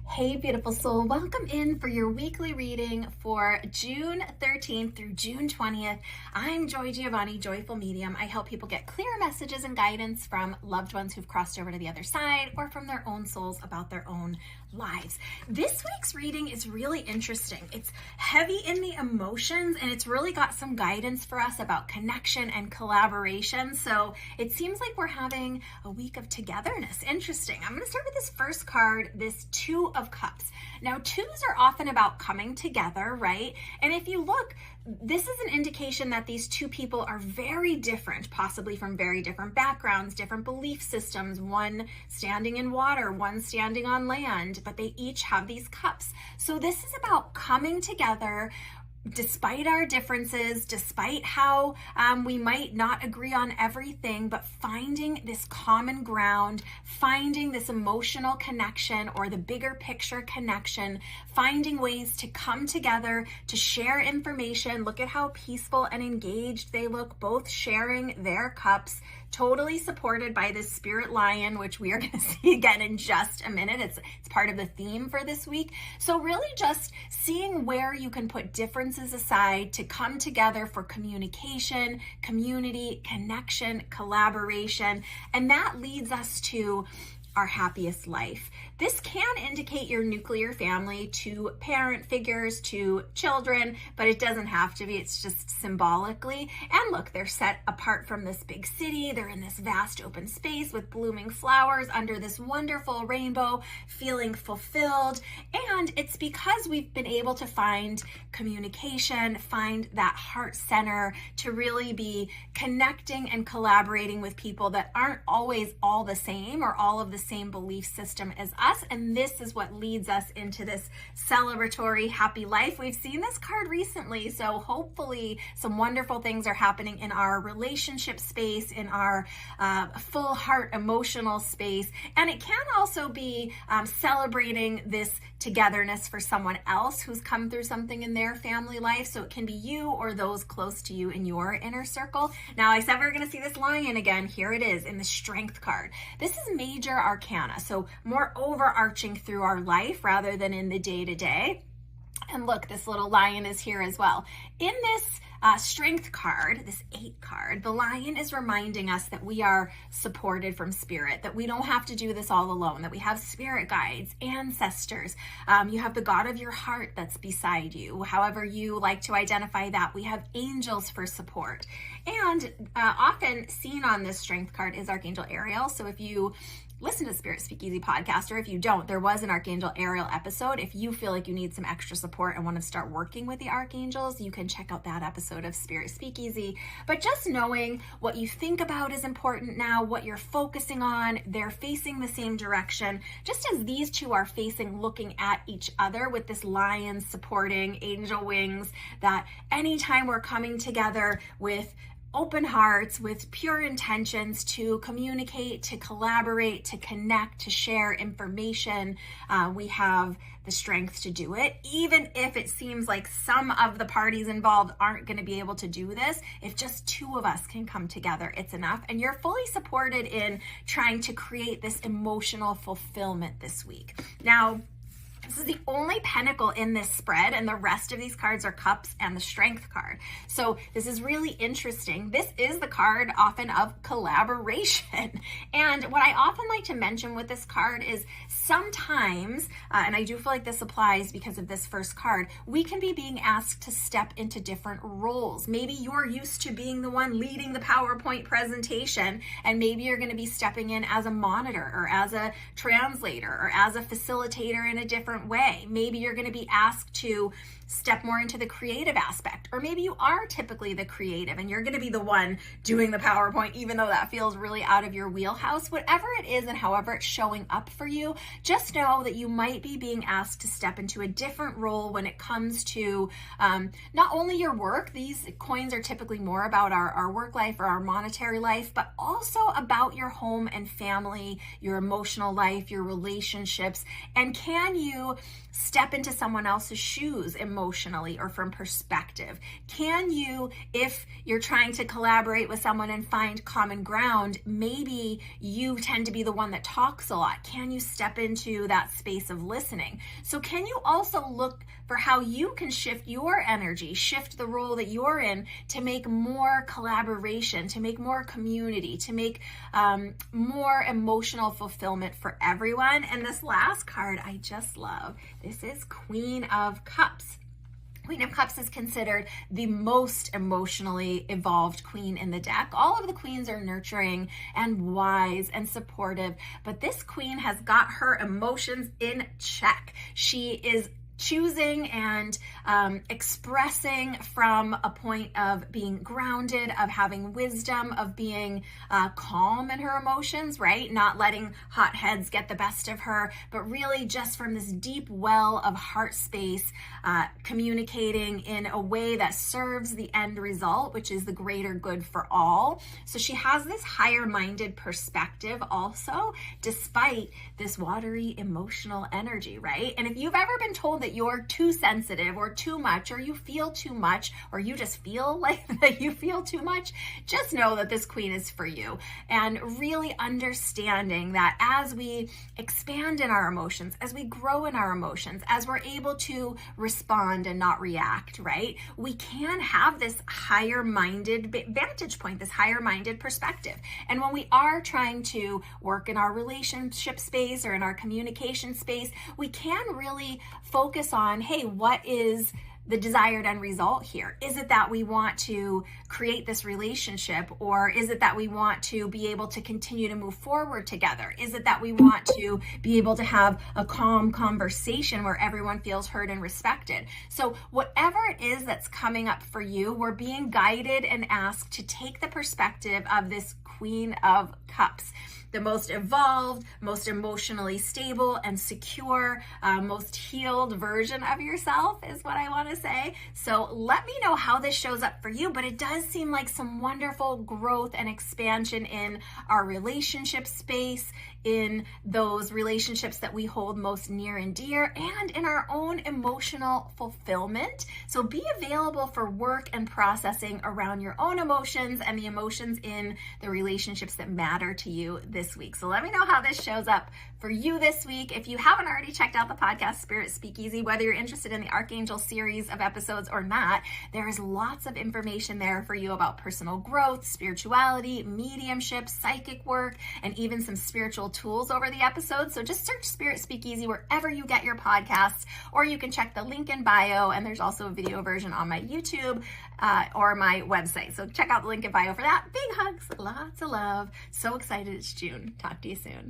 Hey, beautiful soul. Welcome in for your weekly reading for June 13th through June 20th. I'm Joy Giovanni, Joyful Medium. I help people get clear messages and guidance from loved ones who've crossed over to the other side or from their own souls about their own lives. This week's reading is really interesting. It's heavy in the emotions and it's really got some guidance for us about connection and collaboration. So it seems like we're having a week of togetherness. Interesting. I'm going to start with this first card, this Two of Cups. Now, twos are often about coming together, right? And if you look, this is an indication that these two people are very different, possibly from very different backgrounds, different belief systems, one standing in water, one standing on land, but they each have these cups. So this is about coming together despite our differences, despite how we might not agree on everything, but finding this common ground, finding this emotional connection or the bigger picture connection, finding ways to come together, to share information. Look at how peaceful and engaged they look, both sharing their cups, totally supported by this spirit lion, which we are going to see again in just a minute. It's part of the theme for this week. So really just seeing where you can put differences aside to come together for communication, community, connection, collaboration. And that leads us to our happiest life. This can indicate your nuclear family, to parent figures, to children, but it doesn't have to be. It's just symbolically. And look, they're set apart from this big city. They're in this vast open space with blooming flowers under this wonderful rainbow, feeling fulfilled. And it's because we've been able to find communication, find that heart center to really be connecting and collaborating with people that aren't always all the same or all of the same belief system as us. And this is what leads us into this celebratory happy life. We've seen this card recently, so hopefully some wonderful things are happening in our relationship space, in our full heart emotional space. And it can also be celebrating this togetherness for someone else who's come through something in their family life. So it can be you or those close to you in your inner circle. Now, I said we were going to see this lion again. Here it is in the Strength card. This is major arcana, so more overarching through our life rather than in the day-to-day. And look, this little lion is here as well. In this Strength card, this 8 card, the lion is reminding us that we are supported from spirit, that we don't have to do this all alone, that we have spirit guides, ancestors. You have the God of your heart that's beside you. However you like to identify that, we have angels for support. And often seen on this Strength card is Archangel Ariel. So if you listen to Spirit Speakeasy podcast, or if you don't, there was an Archangel Ariel episode. If you feel like you need some extra support and want to start working with the archangels, you can check out that episode of Spirit Speakeasy. But just knowing what you think about is important now, what you're focusing on, they're facing the same direction, just as these two are facing, looking at each other with this lion supporting angel wings, that anytime we're coming together with open hearts, with pure intentions to communicate, to collaborate, to connect, to share information, we have the strength to do it. Even if it seems like some of the parties involved aren't going to be able to do this, if just two of us can come together, it's enough. And you're fully supported in trying to create this emotional fulfillment this week. Now, this is the only pentacle in this spread, and the rest of these cards are cups and the Strength card. So this is really interesting. This is the card often of collaboration. And what I often like to mention with this card is sometimes, and I do feel like this applies because of this first card, we can be being asked to step into different roles. Maybe you're used to being the one leading the PowerPoint presentation, and maybe you're going to be stepping in as a monitor or as a translator or as a facilitator in a different way. Maybe you're going to be asked to step more into the creative aspect, or maybe you are typically the creative and you're going to be the one doing the PowerPoint, even though that feels really out of your wheelhouse. Whatever it is and however it's showing up for you, just know that you might be being asked to step into a different role when it comes to not only your work. These coins are typically more about our work life or our monetary life, but also about your home and family, your emotional life, your relationships. And can you you step into someone else's shoes emotionally or from perspective? Can you, if you're trying to collaborate with someone and find common ground, maybe you tend to be the one that talks a lot. Can you step into that space of listening? So can you also look for how you can shift your energy, shift the role that you're in to make more collaboration, to make more community, to make more emotional fulfillment for everyone? And this last card I just love. This is Queen of Cups. Queen of Cups is considered the most emotionally evolved queen in the deck. All of the queens are nurturing and wise and supportive, but this queen has got her emotions in check. She is choosing and expressing from a point of being grounded, of having wisdom, of being calm in her emotions, right? Not letting hot heads get the best of her, but really just from this deep well of heart space, communicating in a way that serves the end result, which is the greater good for all. So she has this higher-minded perspective also, despite this watery emotional energy, right? And if you've ever been told that you're too sensitive or too much, or you feel too much, or you just feel like that you feel too much, just know that this queen is for you. And really understanding that as we expand in our emotions, as we grow in our emotions, as we're able to respond and not react, right? We can have this higher-minded vantage point, this higher-minded perspective. And when we are trying to work in our relationship space or in our communication space, we can really focus on, hey, what is the desired end result here? Is it that we want to create this relationship, or is it that we want to be able to continue to move forward together? Is it that we want to be able to have a calm conversation where everyone feels heard and respected? So whatever it is that's coming up for you, we're being guided and asked to take the perspective of this Queen of Cups. The most evolved, most emotionally stable and secure, most healed version of yourself is what I want to say. So let me know how this shows up for you, but it does seem like some wonderful growth and expansion in our relationship space, in those relationships that we hold most near and dear, and in our own emotional fulfillment. So be available for work and processing around your own emotions and the emotions in the relationships that matter to you this week. So let me know how this shows up for you this week. If you haven't already checked out the podcast Spirit Speakeasy, whether you're interested in the Archangel series of episodes or not, there is lots of information there for you about personal growth, spirituality, mediumship, psychic work, and even some spiritual tools over the episodes. So just search Spirit Speakeasy wherever you get your podcasts, or you can check the link in bio, and there's also a video version on my YouTube or my website. So check out the link in bio for that. Big hugs, lots of love. So excited it's June. Talk to you soon.